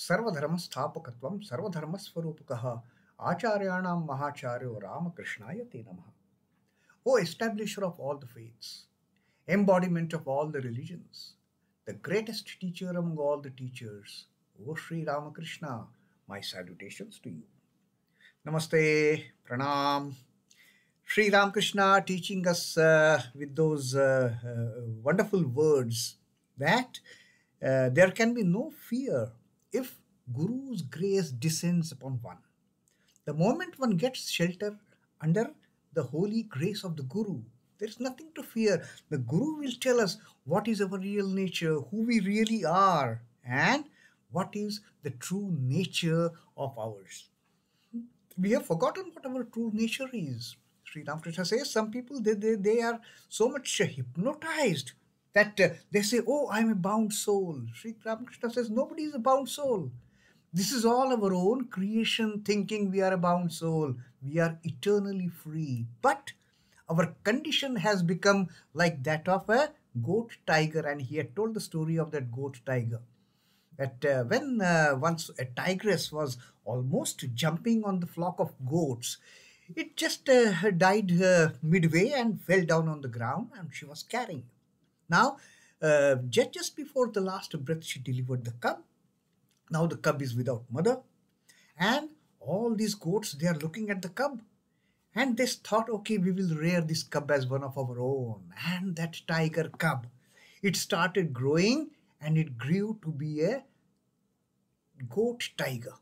सर्वधर्मस्थापकत्वं सर्वधर्मस्वरूपकः आचार्याणां महाचार्यो रामकृष्णाय ते नमः. O establisher of all the faiths, embodiment of all the religions, the greatest teacher among all the teachers, O Sri Ramakrishna, my salutations to you. Namaste, pranam. Sri Ramakrishna teaching us with those wonderful words that there can be no fear if Guru's grace descends upon one. The moment one gets shelter under the holy grace of the Guru, there is nothing to fear. The Guru will tell us what is our real nature, who we really are, and what is the true nature of ours. We have forgotten what our true nature is. Sri Ramakrishna says some people, they are so much hypnotized that they say, oh, I'm a bound soul. Sri Ramakrishna says nobody is a bound soul. This is all our own creation, thinking we are a bound soul. We are eternally free. But our condition has become like that of a goat tiger. And he had told the story of that goat tiger. That when once a tigress was almost jumping on the flock of goats, it just died midway and fell down on the ground, and she was carrying. Now, just before the last breath, she delivered the cub. Now the cub is without mother, and all these goats, they are looking at the cub, and they thought, okay, we will rear this cub as one of our own. And that tiger cub, it started growing, and it grew to be a goat tiger.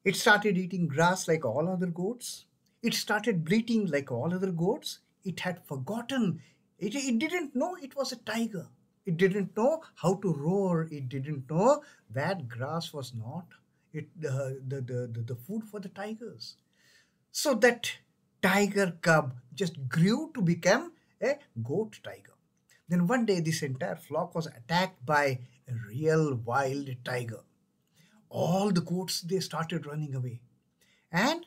It started eating grass like all other goats. It started bleating like all other goats. It had forgotten. It didn't know it was a tiger. It didn't know how to roar. It didn't know that grass was not the food for the tigers. So that tiger cub just grew to become a goat tiger. Then one day this entire flock was attacked by a real wild tiger. All the goats, they started running away. And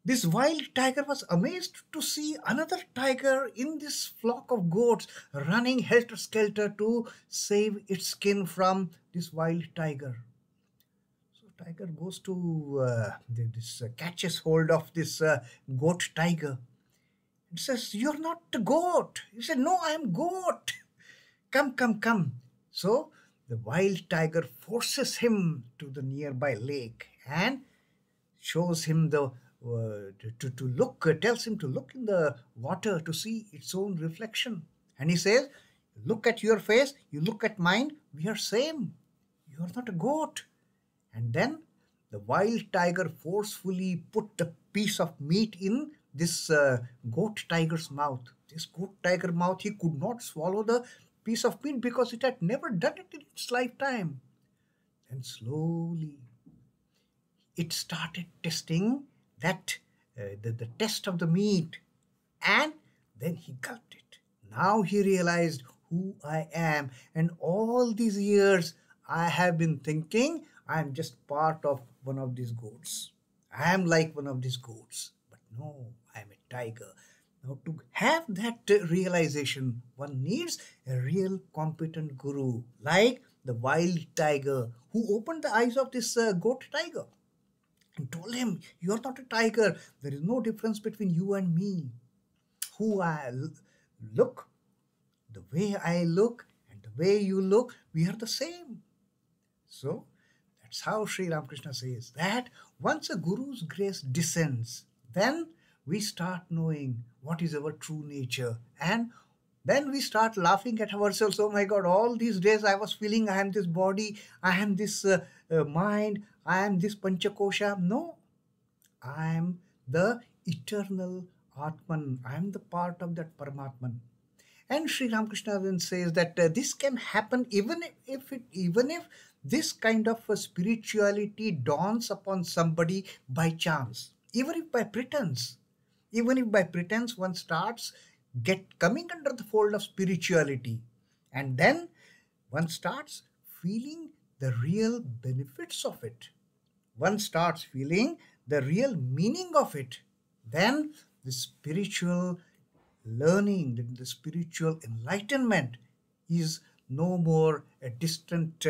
this wild tiger was amazed to see another tiger in this flock of goats running helter-skelter to save its skin from this wild tiger. So tiger goes to catches hold of this goat tiger. It says, you're not a goat. He said, no, I am goat. Come, come, come. So the wild tiger forces him to the nearby lake and shows him the to look, tells him to look in the water to see its own reflection. And he says, look at your face, you look at mine, we are same. You are not a goat. And then the wild tiger forcefully put a piece of meat in this goat tiger's mouth. This goat tiger mouth, he could not swallow the piece of meat because it had never done it in its lifetime. And slowly it started testing that the test of the meat, and then he gulped it. Now he realized who I am, and all these years I have been thinking I am just part of one of these goats. I am like one of these goats, but no, I am a tiger. Now to have that realization, one needs a real competent guru like the wild tiger who opened the eyes of this goat tiger and told him, you are not a tiger. There is no difference between you and me. Who I look, the way I look, and the way you look, we are the same. So that's how Sri Ramakrishna says that once a Guru's grace descends, then we start knowing what is our true nature. And then we start laughing at ourselves. Oh my God, all these days I was feeling I am this body, I am this mind, I am this Panchakosha. No, I am the eternal Atman. I am the part of that Paramatman. And Sri Ramakrishna then says that this can happen even if this kind of spirituality dawns upon somebody by chance, even if by pretense. Even if by pretense one starts coming under the fold of spirituality, and then one starts feeling the real benefits of it. One starts feeling the real meaning of it. Then the spiritual learning, the spiritual enlightenment is no more a distant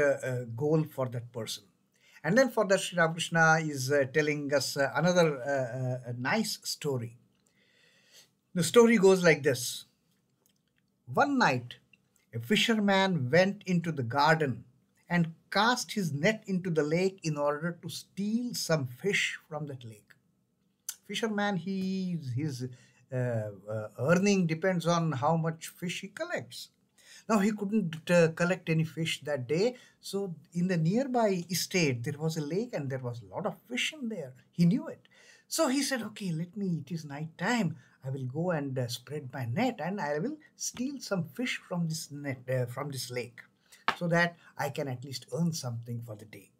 goal for that person. And then for that, Sri Ramakrishna is telling us another nice story. The story goes like this. One night, a fisherman went into the garden and cast his net into the lake in order to steal some fish from that lake. Fisherman, his earning depends on how much fish he collects. Now he couldn't collect any fish that day, so in the nearby estate there was a lake and there was a lot of fish in there. He knew it, so he said, "Okay, let me. It is night time. I will go and spread my net, and I will steal some fish from this net, from this lake, so that I can at least earn something for the day."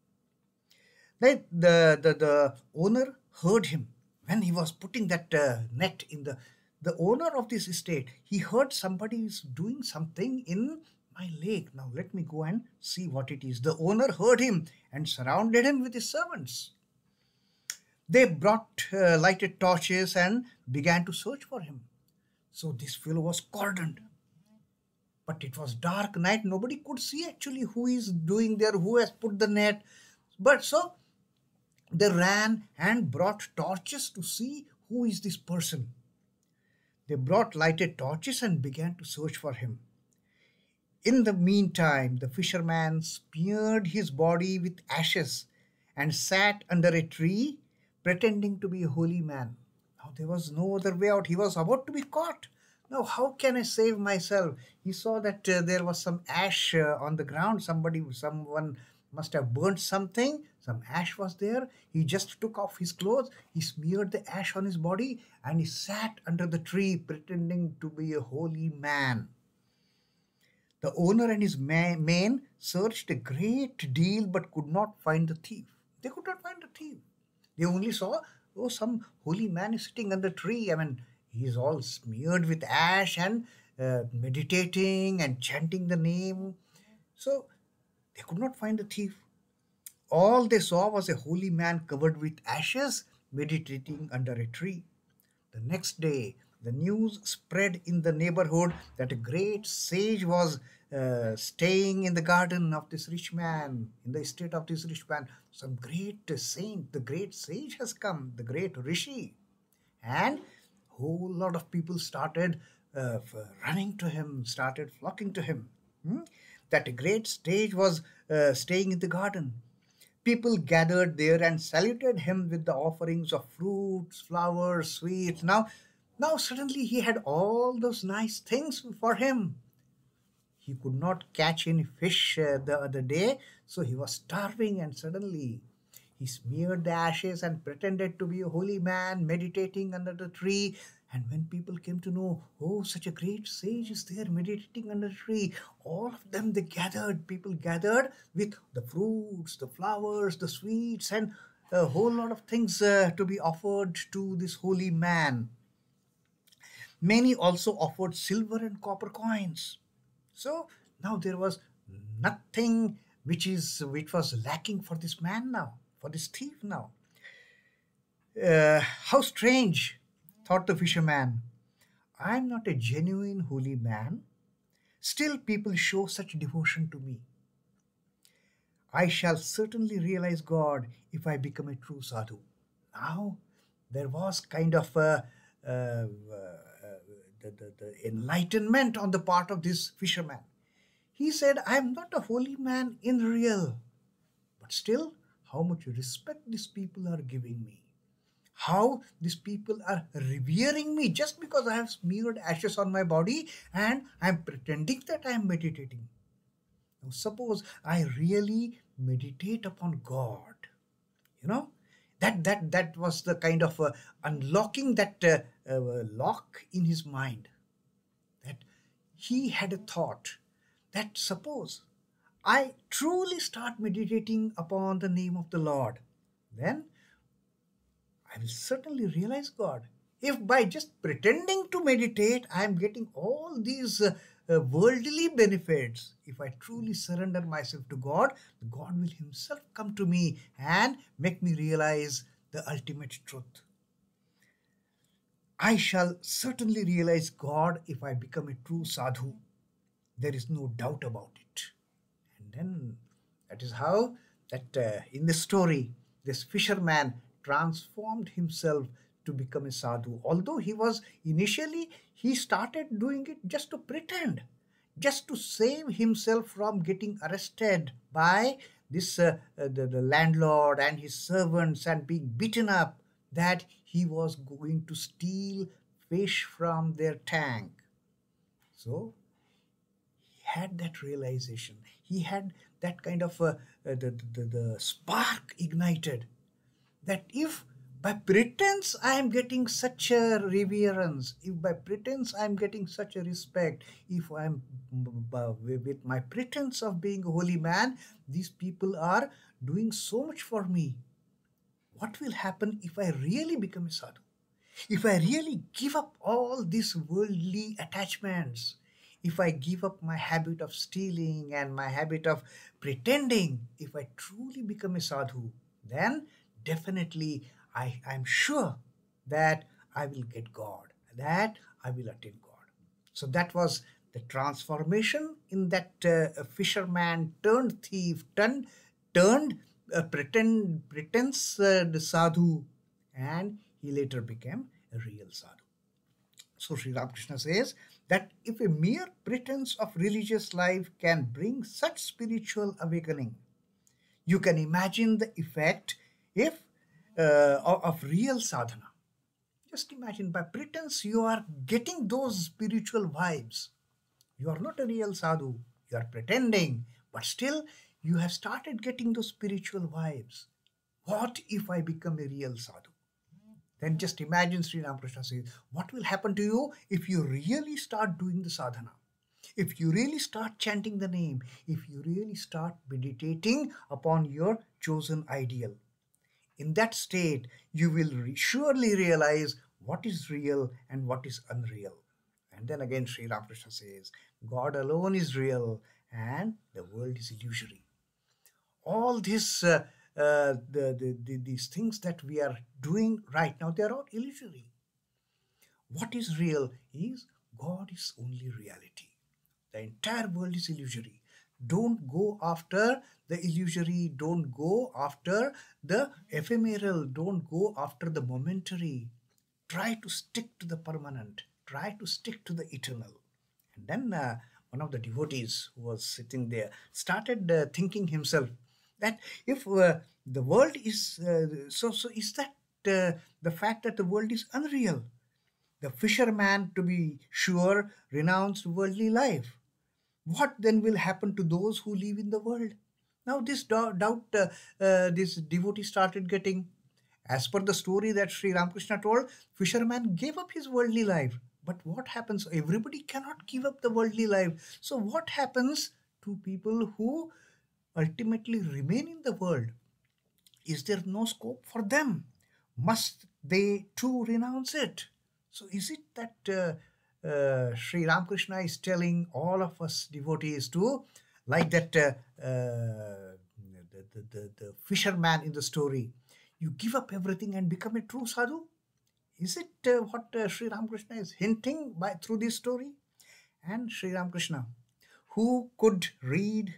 Then the owner heard him when he was putting that net in the owner of this estate. He heard somebody is doing something in my lake. Now let me go and see what it is. The owner heard him and surrounded him with his servants. They brought lighted torches and began to search for him. So this fellow was cordoned. But it was dark night. Nobody could see actually who is doing there, who has put the net. But so they ran and brought torches to see who is this person. They brought lighted torches and began to search for him. In the meantime, the fisherman smeared his body with ashes and sat under a tree pretending to be a holy man. Now there was no other way out. He was about to be caught. Now how can I save myself? He saw that there was some ash on the ground. Someone must have burnt something. Some ash was there. He just took off his clothes. He smeared the ash on his body and he sat under the tree pretending to be a holy man. The owner and his men searched a great deal but could not find the thief. They could not find the thief. They only saw, oh, some holy man is sitting under the tree. I mean, he is all smeared with ash and meditating and chanting the name. So they could not find the thief. All they saw was a holy man covered with ashes meditating under a tree. The next day, the news spread in the neighborhood that a great sage was staying in the garden of this rich man, in the estate of this rich man. Some great saint, the great sage has come, the great rishi. And a whole lot of people started running to him, started flocking to him. That a great sage was staying in the garden. People gathered there and saluted him with the offerings of fruits, flowers, sweets. Now suddenly he had all those nice things for him. He could not catch any fish the other day, so he was starving, and suddenly he smeared the ashes and pretended to be a holy man meditating under the tree. And when people came to know, oh, such a great sage is there meditating under the tree, all of them, people gathered with the fruits, the flowers, the sweets, and a whole lot of things to be offered to this holy man. Many also offered silver and copper coins. So now there was nothing which was lacking for this man now, for this thief now. How strange, thought the fisherman. I am not a genuine holy man. Still people show such devotion to me. I shall certainly realize God if I become a true sadhu. Now there was kind of the enlightenment on the part of this fisherman. He said, I am not a holy man in real, but still how much respect these people are giving me. How these people are revering me just because I have smeared ashes on my body and I am pretending that I am meditating. Now suppose I really meditate upon God, that was the kind of unlocking that lock in his mind, that he had a thought that suppose I truly start meditating upon the name of the Lord, then I will certainly realize God. If by just pretending to meditate, I am getting all these worldly benefits, if I truly surrender myself to God, God will himself come to me and make me realize the ultimate truth. I shall certainly realize God if I become a true sadhu. There is no doubt about it. And then that is how that in the story, this fisherman transformed himself to become a sadhu. Although he was initially, he started doing it just to pretend, just to save himself from getting arrested by the landlord and his servants and being beaten up, that he was going to steal fish from their tank. So he had that realization. He had that kind of the spark ignited, that if by pretense I am getting such a reverence, if by pretense I am getting such a respect, if I am with my pretense of being a holy man, these people are doing so much for me. What will happen if I really become a sadhu? If I really give up all these worldly attachments, if I give up my habit of stealing and my habit of pretending, if I truly become a sadhu, then definitely I'm sure that I will get God, that I will attain God. So that was the transformation in that fisherman turned thief, turned pretense the sadhu, and he later became a real sadhu. So Sri Ramakrishna says that if a mere pretense of religious life can bring such spiritual awakening, you can imagine the effect if of real sadhana. Just imagine, by pretense you are getting those spiritual vibes. You are not a real sadhu, you are pretending, but still you have started getting those spiritual vibes. What if I become a real sadhu? Then just imagine, Sri Ramakrishna says, what will happen to you if you really start doing the sadhana? If you really start chanting the name, if you really start meditating upon your chosen ideal. In that state, you will surely realize what is real and what is unreal. And then again, Sri Ramakrishna says, God alone is real and the world is illusory. All this, these things that we are doing right now, they are all illusory. What is real is God is only reality. The entire world is illusory. Don't go after the illusory. Don't go after the ephemeral. Don't go after the momentary. Try to stick to the permanent. Try to stick to the eternal. And then one of the devotees who was sitting there started thinking himself that if the world is so is that the fact that the world is unreal. The fisherman, to be sure, renounced worldly life. What then will happen to those who live in the world? Now this doubt this devotee started getting. As per the story that Sri Ramakrishna told, fisherman gave up his worldly life. But what happens? Everybody cannot give up the worldly life. So what happens to people who ultimately remain in the world? Is there no scope for them? Must they too renounce it? So is it that Sri Ramakrishna is telling all of us devotees to, like that the fisherman in the story, you give up everything and become a true sadhu? Is it what Sri Ramakrishna is hinting by through this story? And Sri Ramakrishna, who could read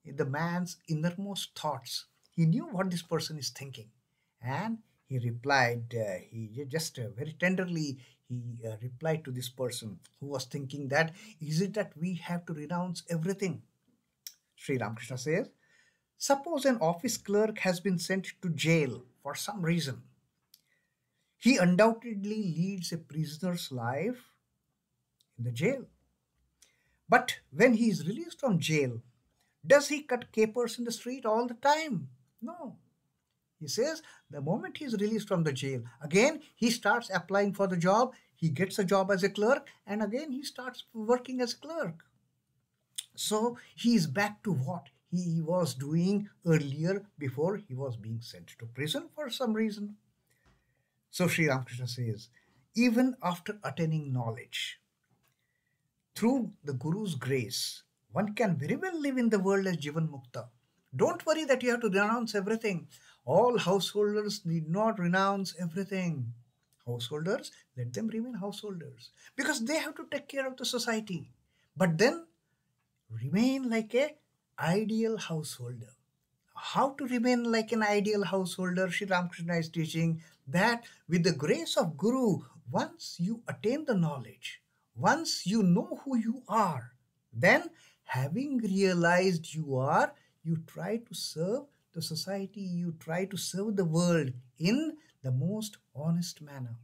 the man's innermost thoughts, he knew what this person is thinking, and he replied. He just very tenderly he replied to this person who was thinking that, is it that we have to renounce everything? Sri Ramakrishna says, suppose an office clerk has been sent to jail for some reason. He undoubtedly leads a prisoner's life in the jail. But when he is released from jail, does he cut capers in the street all the time? No. He says the moment he is released from the jail, again he starts applying for the job, he gets a job as a clerk, and again he starts working as a clerk. So he is back to what he was doing earlier before he was being sent to prison for some reason. So Sri Ramakrishna says, even after attaining knowledge, through the Guru's grace, one can very well live in the world as Jivan Mukta. Don't worry that you have to renounce everything. All householders need not renounce everything. Householders, let them remain householders because they have to take care of the society. But then remain like a ideal householder. how to remain like an ideal householder. Sri Ramakrishna is teaching that with the grace of Guru, once you attain the knowledge, once you know who you are, then having realized you are, you try to serve the society, you try to serve the world in the most honest manner,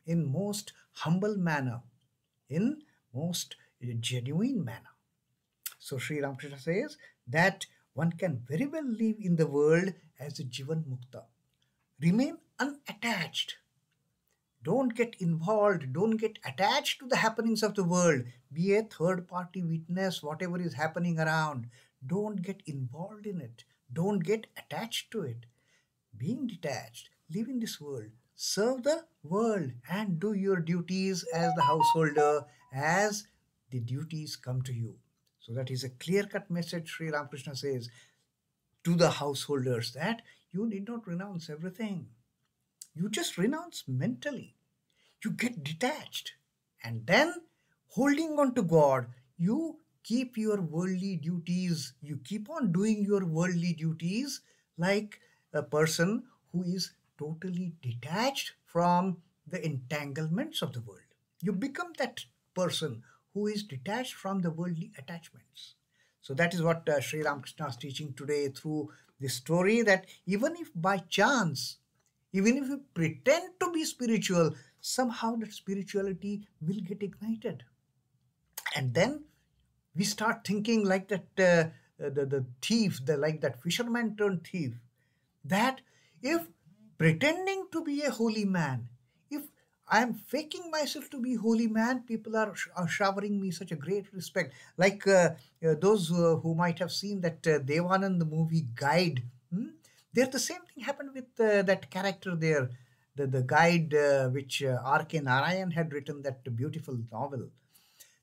in most humble manner, in most genuine manner. So Sri Ramakrishna says that one can very well live in the world as a Jivan Mukta. Remain unattached. Don't get involved. Don't get attached to the happenings of the world. Be a third party witness, whatever is happening around. Don't get involved in it. Don't get attached to it. Being detached, live in this world, serve the world, and do your duties as the householder as the duties come to you. So that is a clear-cut message Sri Ramakrishna says to the householders, that you need not renounce everything. You just renounce mentally. You get detached. And then, holding on to God, you keep your worldly duties. You keep on doing your worldly duties like a person who is totally detached from the entanglements of the world. You become that person who is detached from the worldly attachments. So that is what Sri Ramakrishna is teaching today through this story, that even if by chance, even if you pretend to be spiritual, somehow that spirituality will get ignited. And then we start thinking like that the thief, like that fisherman turned thief, that if pretending to be a holy man, if I am faking myself to be holy man, people are showering me such a great respect. Like those who might have seen that Devanand movie Guide. There the same thing happened with that character there, the guide which R.K. Narayan had written, that beautiful novel.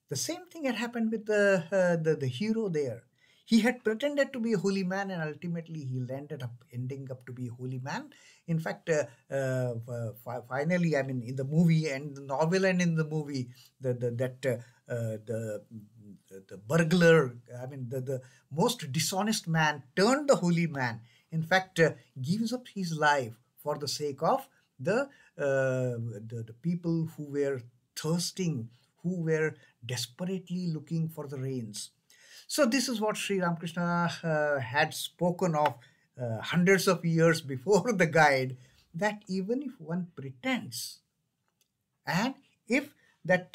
The same thing had happened with the hero there. He had pretended to be a holy man, and ultimately he ending up to be a holy man. In fact, finally, I mean, in the movie and the novel and in the movie, the burglar, I mean, the most dishonest man turned the holy man. In fact, gives up his life for the sake of the people who were thirsting, who were desperately looking for the rains. So this is what Sri Ramakrishna had spoken of hundreds of years before the guide, that even if one pretends, and if that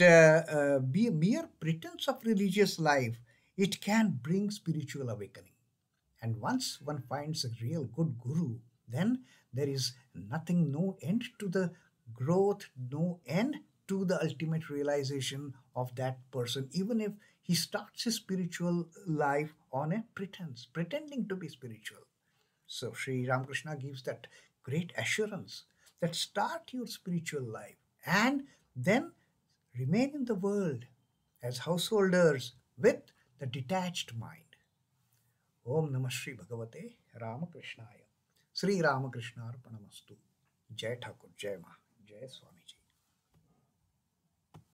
be a mere pretense of religious life, it can bring spiritual awakening. And once one finds a real good guru, then there is nothing, no end to the growth, no end to the ultimate realization of that person, even if he starts his spiritual life on a pretense, pretending to be spiritual. So Sri Ramakrishna gives that great assurance that start your spiritual life and then remain in the world as householders with the detached mind. Om Namah Shri Bhagavate Ramakrishnaaya. Sri Ramakrishna Arpanamastu. Jai Thakur, Jai Ma, Jai Swamiji.